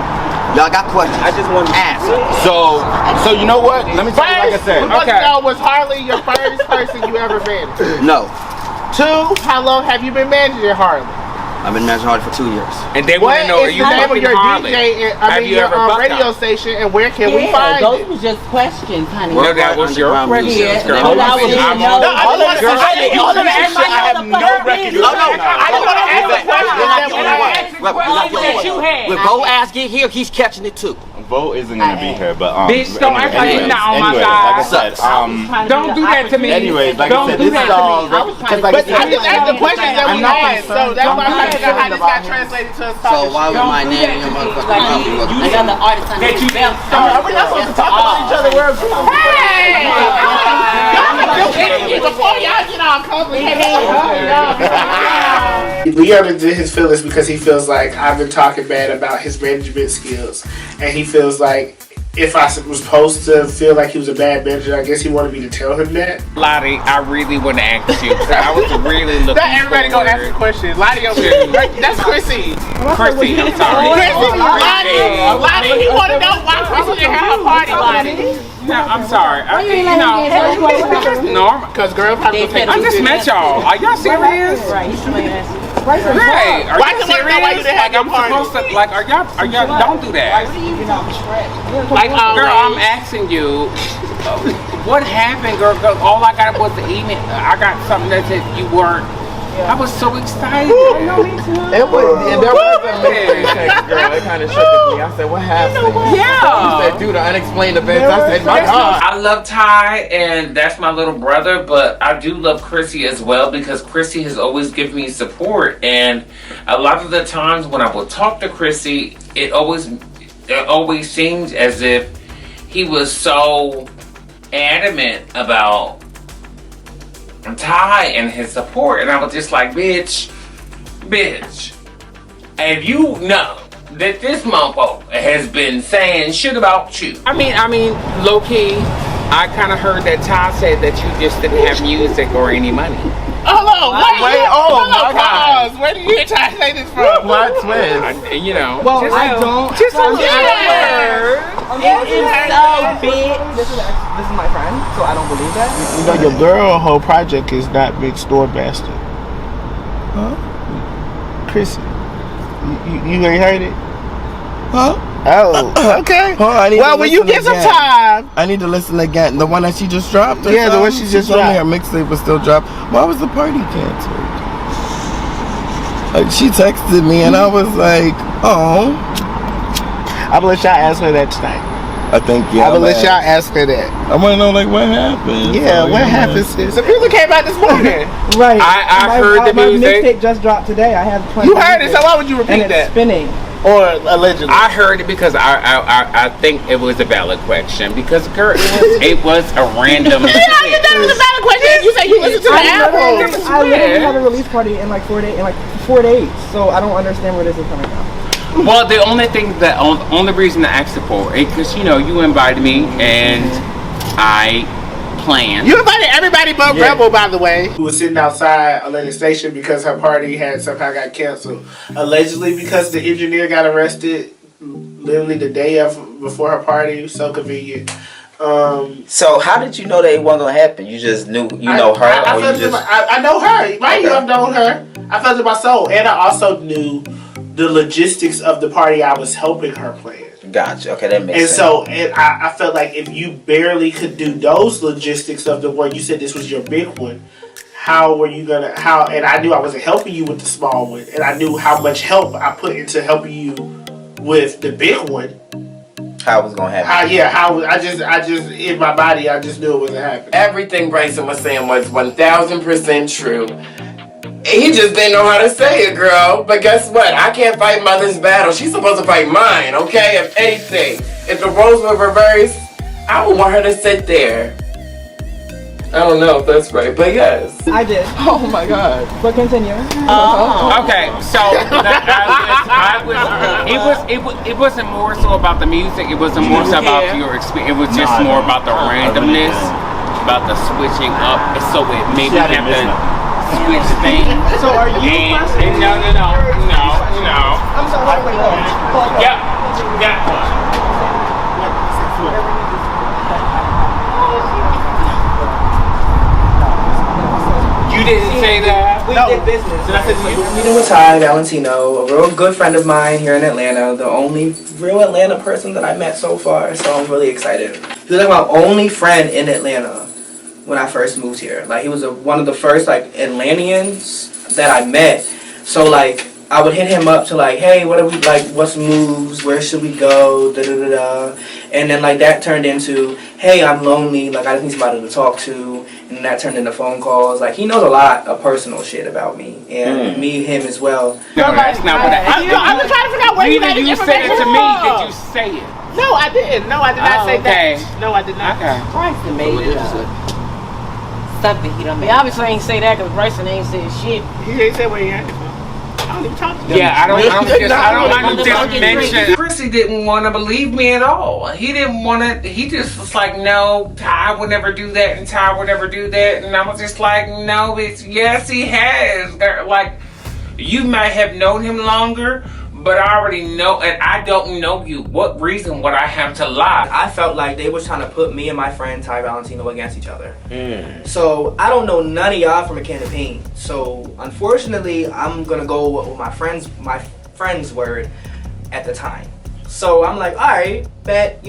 Y'all got questions. I just want to ask. So you know what? Let me tell you like I said. Was Harley your first person you ever managed? No. 2, how long have you been managing Harley? I've been managing Harley for 2 years. And they want to know, are you fucking Harley? Have you ever radio station, and where can we find those it? were just questions, honey. No, that was your radio. I have no recognition. I don't want to ask a question. When Bo ass get here, he's catching it too. Bo isn't gonna be here, but bitch, don't act like you're not on my side. Like I said, don't do that to me. Anyways, like I said, this is all. But I just asked the questions that we had, so that's why I'm trying to figure out how this got translated to us. So why was my name in your motherfucking mouth? You got the artist on that you belt. We're not supposed to talk about each other. We're hey! Before y'all get all complicated. Leon did his feelings because he feels like I've been talking bad about his management skills, and he feels like if I was supposed to feel like he was a bad manager, I guess he wanted me to tell him that. Lottie, I really want to ask you. I was really looking. Not everybody gonna ask a question. Lottie over here. That's Chrissy. Chrissy, I'm sorry. Lottie, he want to know why Chrissy didn't have a party, Lottie. No, I'm sorry. Because normal. Because girls have to take. I just met y'all. Are y'all serious? Right. Right. Are why you serious? Why you didn't have I'm supposed to, like, are y'all, don't do that. Like, girl, I'm asking you, what happened, girl? All I got was the email. I got something that said you weren't. I was so excited. There was a mixtape text, girl. It kind of shook me. I said, what happened? Yeah. You said, due to unexplained events. I said, my God. I love Ty, and that's my little brother, but I do love Chrissy as well because Chrissy has always given me support. And a lot of the times when I would talk to Chrissy, it always seems as if he was so adamant about Ty and his support, and I was just like, bitch, if you know that this mofo has been saying shit about you. I mean, low key, I kind of heard that Ty said that you just didn't have music or any money. Hold on, pause. Where did you try to say this from? What twist? You know. Well, I don't. Just a It is so big. This is my friend, so I don't believe that. You know, your girl whole project is not big store bastard. Huh? Chrissy, you ain't heard it? Huh? Oh, okay. Well, when you get some time, I need to listen again. The one that she just dropped? Yeah, the one she just dropped. Her mixtape was still dropped. Why was the party canceled? Like, she texted me and I was like, oh. I'm gonna let y'all ask her that tonight. I think, yeah. I'm gonna let y'all ask her that. I want to know, like, what happened? Yeah, what happened, sis? The music came out this morning. Right. I heard the music. My mixtape just dropped today. I have 20. You heard it, so why would you repeat and that? It's spinning. Or allegedly. I heard it because I think it was a valid question because girl, it was a random. You know, you thought it was a valid question. You said you listened to the album. I literally had a release party in like 4 days, so I don't understand where this is coming from. Well, the only reason I asked it for it because you invited me and I planned. You invited everybody but Rebel, by the way. Who was sitting outside Atlanta Station because her party had somehow got canceled. Allegedly because the engineer got arrested literally the day before her party. So convenient. So how did you know that it wasn't gonna happen? You just knew, know her, I know her. Right? I've known her. I felt it in my soul, and I also knew the logistics of the party I was helping her plan. Gotcha. Okay, that makes sense. And I felt like if you barely could do those logistics of the one, you said this was your big one. How were you gonna? And I knew I wasn't helping you with the small one, and I knew how much help I put into helping you with the big one. How it was gonna happen? I just in my body, I just knew it wasn't happening. Everything Bryson was saying was 1000% true. He just didn't know how to say it, girl. But guess what? I can't fight mother's battle. She's supposed to fight mine, okay? If anything, if the roles were reversed, I would want her to sit there. I don't know if that's right, but yes. I did. Oh my God. But continue. Okay, so it wasn't more so about the music. It wasn't more so about your experience. It was just more about the randomness, about the switching up. And so it made me have to switch things. So are you? No. I'm sorry. Wait. Yeah. You didn't say that. We did business. Meeting with Ty Valentino, a real good friend of mine here in Atlanta, the only real Atlanta person that I met so far, so I'm really excited. He was like my only friend in Atlanta when I first moved here. Like, he was one of the first like Atlanteans that I met. So like, I would hit him up to like, hey, what are we like? What's moves? Where should we go? Da da da da. And then like that turned into, hey, I'm lonely. Like, I just need somebody to talk to. And that turned into phone calls. Like, he knows a lot of personal shit about me and me, him as well. No, that's not what I'm trying to figure out where you got you said it to me. Did you say it? No, I didn't. No, I did not say that. No, I did not. Okay. Bryson made it up. Something he done made. Obviously, ain't say that because Bryson ain't said shit. He ain't said where he at. I don't even talk to him. Yeah, I don't just mention. Chrissy didn't want to believe me at all. He didn't want to. He just was like, no, Ty would never do that, and Ty would never do that. And I was just like, no, yes, he has. Like, you might have known him longer, but I already know, and I don't know you. What reason would I have to lie? I felt like they were trying to put me and my friend Ty Valentino against each other. So I don't know none of y'all from a can of paint. So unfortunately, I'm gonna go with my friend's word at the time. So I'm like, all right, bet,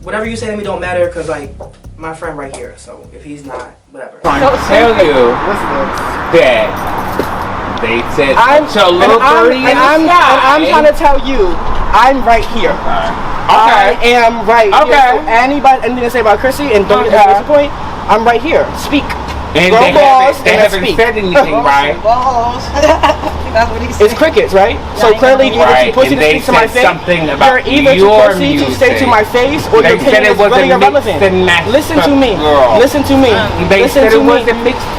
whatever you say to me don't matter, cause like my friend right here. So if he's not, whatever. I tell you that. They said I'm trying to tell you, I'm right here. I am right here. So anything to say about Chrissy, and don't get disappointed, I'm right here. Speak. And they haven't said anything, right? It's crickets, right? So clearly, you're either too pussy to speak to my face. You're either too pussy to say to my face, or your opinion is really irrelevant. Listen to me. Listen to me. Listen to me.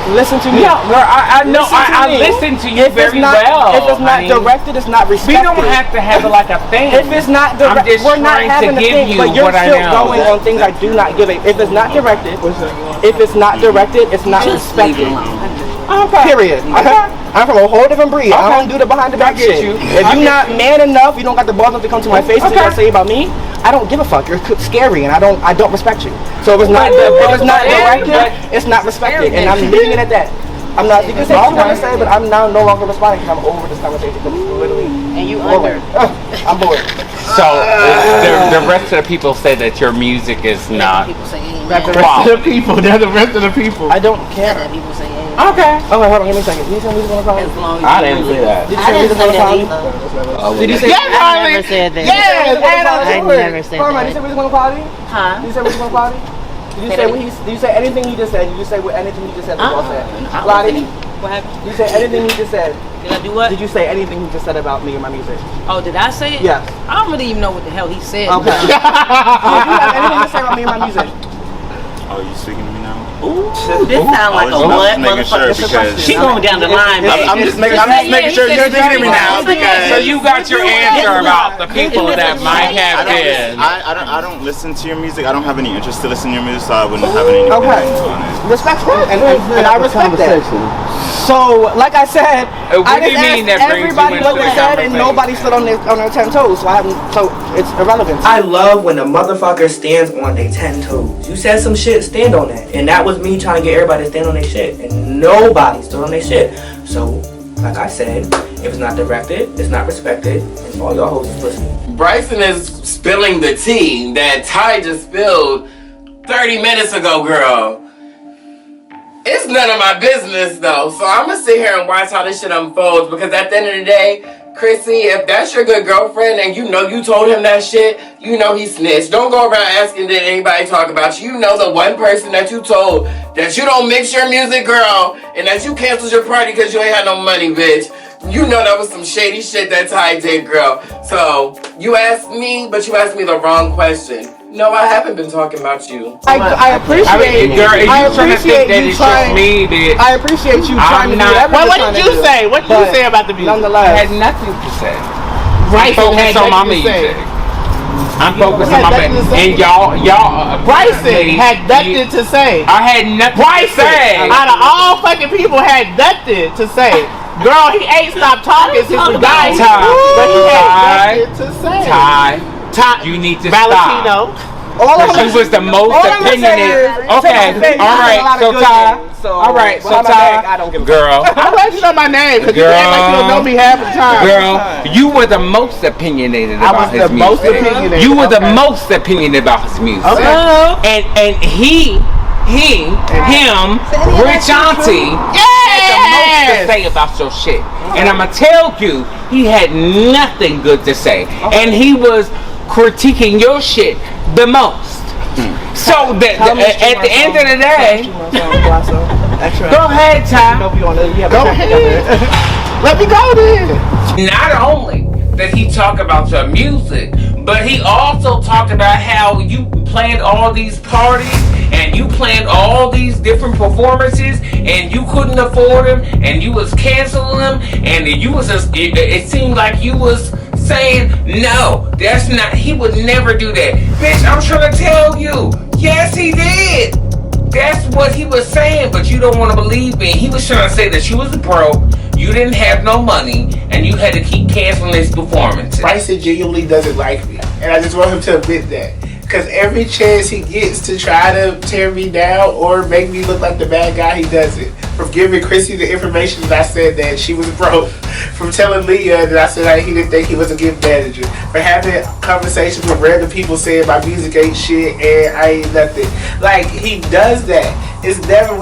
Listen to me. Yeah, I know. I listen to you very well. If it's not directed, it's not respected. We don't have to have like a thing. If it's not directed, we're not having a thing. But you're still going on things I do not give a. If it's not directed, it's not respected. Period. I'm from a whole different breed. I don't do the behind the back shit. If you're not man enough, you don't got the balls enough to come to my face and say about me, I don't give a fuck. You're scary, and I don't respect you. So if it's not directed, it's not respected, and I'm leaving it at that. I'm not. You can say what you want to say, but I'm now no longer responding because I'm over this conversation. Because it's literally boring. I'm bored. So the rest of the people say that your music is not. They're the rest of the people. I don't care. Okay. Oh wait, hold on. Give me a second. Did you say reason for the apology? I didn't say that. Did you say reason for the apology? Did you say? Yes, I never said that. Yes, I never said that. Did you say reason for the apology? Huh? Did you say reason for the apology? Did you say anything he just said? Did you say anything he just said? What happened? Did you say anything he just said? Did I do what? Did you say anything he just said about me and my music? Oh, did I say it? Yes. I don't really even know what the hell he said. Okay. Do you have anything to say about me and my music? Oh, you speaking to me now? Ooh, this sounds like a what motherfucker. She going down the line. I'm just making sure you're thinking of me now. So you got your answer about the people that might have been. I don't listen to your music. I don't have any interest to listen to your music, so I wouldn't have any opinions on it. Respectful, and I respect that. So, like I said, What do you mean that brings everybody you what into they the said, and nobody stood on their 10 toes. So it's irrelevant. I love when a motherfucker stands on their 10 toes. You said some shit, stand on that. And that was me trying to get everybody to stand on their shit. And nobody stood on their shit. So, like I said, if it's not directed, it's not respected, and all y'all hoes is listening. Bryson is spilling the tea that Ty just spilled 30 minutes ago, girl. It's none of my business, though. So I'm going to sit here and watch how this shit unfolds. Because at the end of the day, Chrissy, if that's your good girlfriend and you know you told him that shit, you know he snitched. Don't go around asking did anybody talk about you. You know the one person that you told that you don't mix your music, girl, and that you canceled your party because you ain't had no money, bitch. You know that was some shady shit that Ty did, girl. So you asked me, but you asked me the wrong question. No, I haven't been talking about you. I appreciate you. I appreciate you trying. I appreciate you trying to do everything. What did you say? What did you say about the music? Nonetheless, I had nothing to say. Bryson had on my nothing to say. music. I'm focused on my music. And y'all, Bryson had nothing to say. I had nothing to say. Out of all fucking people, had nothing to say. Girl, he ain't stopped talking since we got here. But he had nothing to say. Ty, you need to Valentino. stop. She was the most opinionated. Okay, all right, so Ty. All right, so Ty. Girl. I'm glad you know my name because you act like you don't know me half the time. Girl, you were the most opinionated about his music. I was the most opinionated. You were the most opinionated about his music. Okay. And him, Rich Auntie, had the most to say about your shit. And I'ma tell you, he had nothing good to say. And he was critiquing your shit the most. So at the end of the day, go ahead, Ty. Go ahead. Let me go then. Not only did he talk about your music, but he also talked about how you planned all these parties and you planned all these different performances and you couldn't afford them and you was canceling them and you was just, it seemed like you was saying no, that's not, he would never do that. Bitch, I'm trying to tell you, yes he did. That's what he was saying, but you don't want to believe me. He was trying to say that you was broke, you didn't have no money, and you had to keep canceling his performances. Bryson genuinely doesn't like me, and I just want him to admit that. Because every chance he gets to try to tear me down or make me look like the bad guy, he does it. From giving Chrissy the information that I said that she was broke. From telling Leah that I said that he didn't think he was a gift manager. For having conversations with random people saying my music ain't shit and I ain't nothing. Like, he does that. It's never,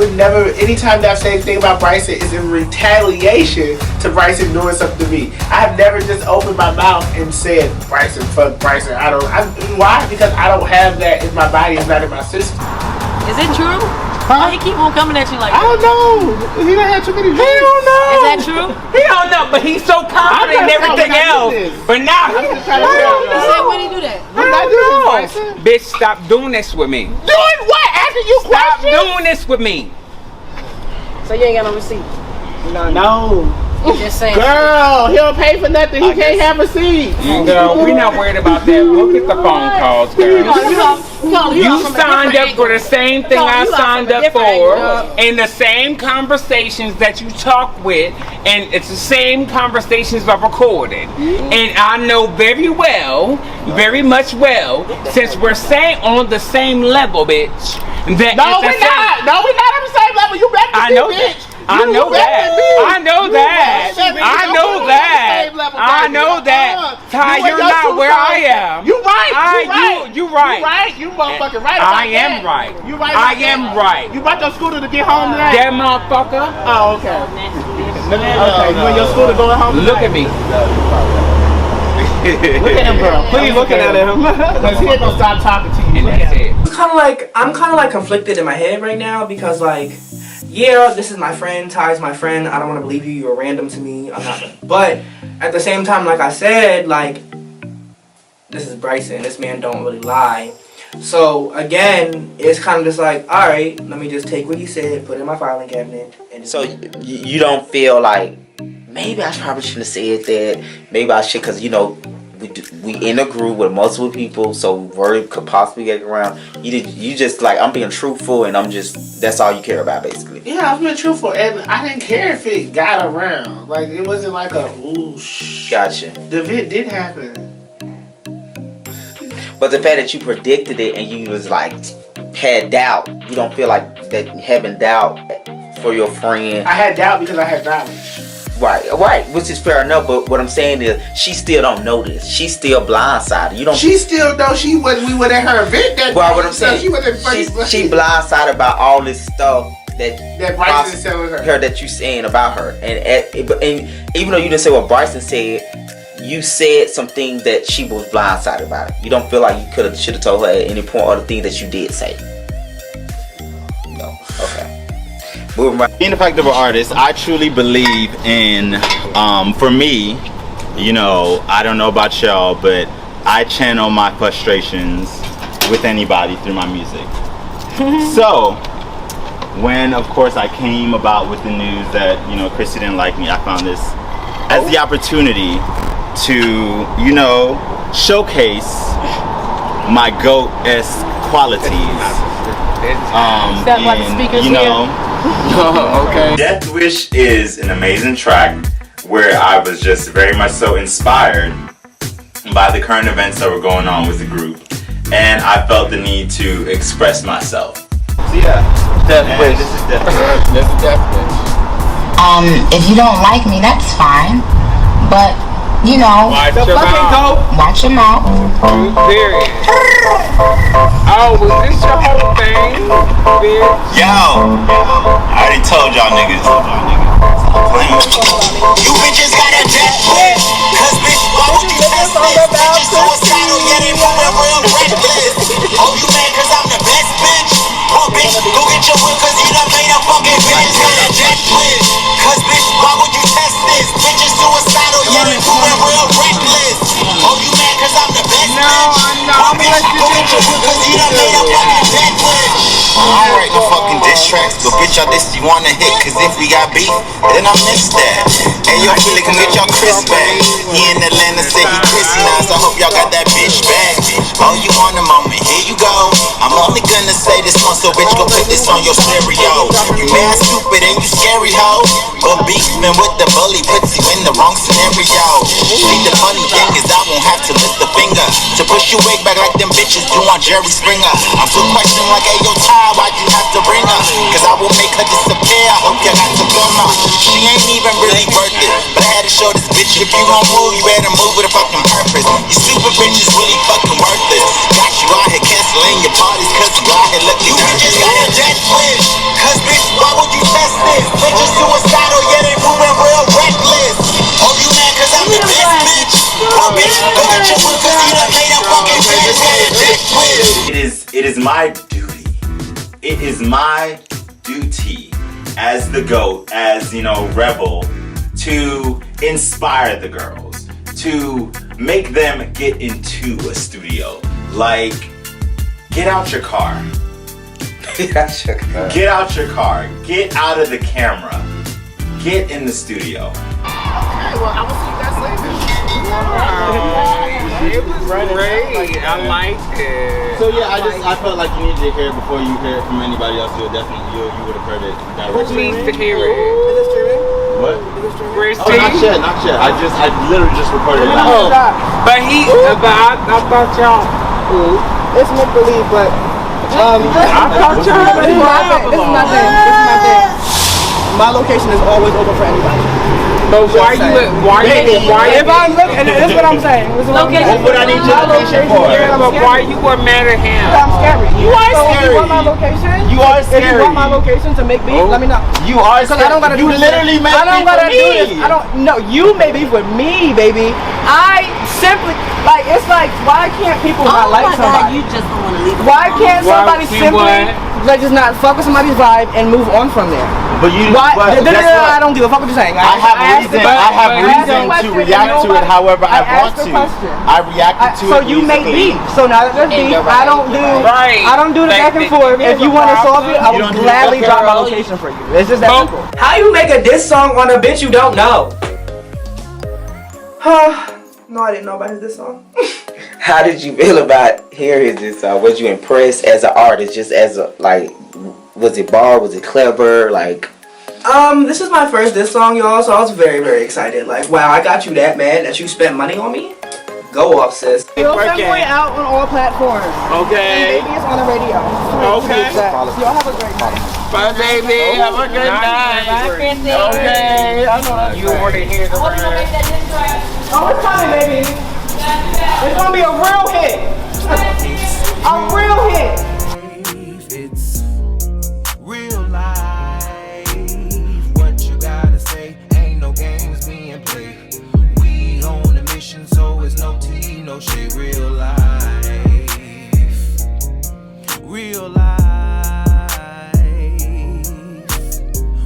anytime that I've said anything about Bryson, it's in retaliation to Bryson doing something to me. I have never just opened my mouth and said, Bryson, fuck Bryson. Why? Because I don't have that in my body, it's not in my system. Is it true? Huh? He keep on coming at you like I don't know. He don't have too many drinks. He don't know. Is that true? He don't know, but he's so confident in everything else. But now he said when he do that? I'm not doing this. Bitch, stop doing this with me. Doing what? After you stop doing this with me. So you ain't got no receipt? No. Just saying. Girl, he don't pay for nothing. He can't have a seat. Girl, we not worried about that. We'll get the phone calls, girl. You signed up for the same thing I signed up for, and the same conversations that you talk with, and it's the same conversations are recorded. And I know very well, very much well, since we're saying on the same level, bitch. That no, we're not. No, we're not on the same level. You better I know that. I know that. I know that. I know that. I know that. Ty, you're not where I am. You right. You right. You right. You motherfucking right. I am right. You right. I am right. You brought your scooter to get home today? That motherfucker. Oh, okay. Okay. You and your scooter going home today? Look at me. Look at him, girl. Please looking at him. Because he ain't gonna stop talking to you. And that's it. I'm kind of like conflicted in my head right now because like, yeah, this is my friend, Ty's my friend. I don't want to believe you. You're random to me. I'm not. But at the same time, like I said, like, this is Bryson. This man don't really lie. So again, it's kind of just like, all right, let me just take what he said, put it in my filing cabinet. And so you don't feel like maybe I probably shouldn't have said that. Maybe I should, because you know we in a group with multiple people, so word could possibly get around. You just like, I'm being truthful, and that's all you care about, basically. Yeah, I was being truthful, and I didn't care if it got around. Like, it wasn't like a oosh. Gotcha. The event did happen. But the fact that you predicted it and you was like had doubt, you don't feel like that having doubt for your friend. I had doubt because I had knowledge. Right, which is fair enough. But what I'm saying is, she still don't know this. She's still blindsided. You don't. She still know we were at her event that day. What I'm saying, she wasn't she blindsided about all this stuff that Bryson is telling her. That you saying about her, and even though you didn't say what Bryson said, you said some things that she was blindsided about it. You don't feel like you should have told her at any point all the things that you did say. No. Okay. Being the fact of an artist, I truly believe in, for me, you know, I don't know about y'all, but I channel my frustrations with anybody through my music. So, when of course I came about with the news that, you know, Chrissy didn't like me, I found this as the opportunity to, you know, showcase my GOAT-esque qualities. You know, okay. Death Wish is an amazing track where I was just very much so inspired by the current events that were going on with the group, and I felt the need to express myself. So yeah, Death Wish. This is Death Wish. This is Death Wish. If you don't like me, that's fine. But, you know, watch your mouth. Watch your mouth. Period. Oh, was this your whole thing, bitch? Yo, I already told y'all niggas. You bitches got a death wish. Cause bitch, why would you test this? Bitches suicidal, yeah, they moving real reckless. Oh, you mad cause I'm the best bitch? Oh, bitch, go get your whip cause you done made a fucking bitch. Got a death wish. Cause bitch, why would you test this? Bitches suicidal, yeah, they moving real reckless. Oh, you mad cause I'm the best bitch? Oh, bitch, go get your whip cause you done made a fucking death wish. I'm writing fucking diss tracks, but bitch, y'all this you wanna hit, cause if we got beef, then I miss that. Hey, yo, Philly, come get y'all Chris back. He in Atlanta, say he Chrissy now, so I hope y'all got that bitch back. Oh, you want a moment, here you go. I'm only gonna say this one, so bitch, go put this on your stereo. You mad stupid and you scary, ho. But beefing with the bully puts you in the wrong scenario. See, the funny thing is I won't have to lift a finger to push you way back like them bitches do on Jerry Springer. I'm still questioning like, hey, yo, Ty, why'd you have to bring her? Cause I will make her disappear, I hope you got to film her. She ain't even really worth it, but I had to show this bitch, if you gon' move, you better move with a fucking purpose. You super bitch is really fucking worthless. Got you out here canceling your parties cause you out here looking dirty. You just got a death wish. Cause bitch, why would you test this? Bitches suicidal, yeah, they moving real reckless. Oh, you mad cause I'm the best bitch? Oh, bitch, go get your whip cause you done made a fucking bitch. Got a death wish. It is my duty. It is my duty as the GOAT, as, you know, Rebel, to inspire the girls, to make them get into a studio. Like, get out your car. Get out your car. Get out your car. Get out of the camera. Get in the studio. Okay, well, I will see you guys later. It was great. I liked it. So yeah, I felt like you needed to hear it before you hear it from anybody else. You would have heard it directly. Who needs to hear it? What? Chrissy? Oh, not yet. I literally just recorded it. Oh, but I thought y'all. It's make believe, but I thought y'all. this is my thing. My location is always open for anybody. But why you? If I'm looking, and this is what I'm saying. What would I need your location for? Yeah, but why you were mad at him? I'm scary. You are so scary. If you want my location? You are If you want my location to make beef, let me know. You are scary. I don't gotta you do this. literally make I don't beef gotta with do me. this. I don't. No, you make beef with me, baby. I simply like. It's like, why can't people not like somebody? You just don't want to leave. Why can't somebody simply like just not fuck with somebody's vibe and move on from there? But you. Why? But I don't give a fuck what you're saying. I have reason to react to it however I want to. I reacted to it. So you make beef. So now that there's beef, I don't do the back and forth. If you want to solve it, I will gladly drop my location for you. It's just that simple. How you make a diss song on a bitch you don't know? No, I didn't know about this song. How did you feel about hearing this song? Was you impressed as an artist? Just as a, like, was it bar? Was it clever? Like, this is my first diss song, y'all, so I was very, very excited. Like, wow, I got you that mad that you spent money on me? Go off, sis. Real Femboy out on all platforms. Okay. And Baby is on the radio. Okay. Y'all have a great night. Bye, baby. Have a good night. Bye, Chrissy. Okay. I know that. You already hear the word. Oh, it's coming, baby. It's gonna be a real hit. A real hit. It's real life. What you gotta say? Ain't no games being played. We on a mission, so it's no tea, no shade. Real life. Real life.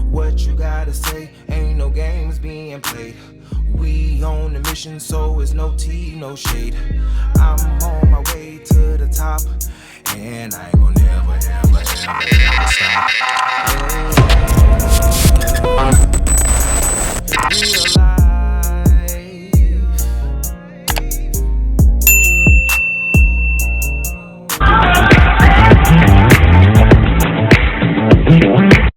What you gotta say? Ain't no games being played. We on a mission, so it's no tea, no shade. I'm on my way to the top, and I ain't gonna never, ever, ever stop. Real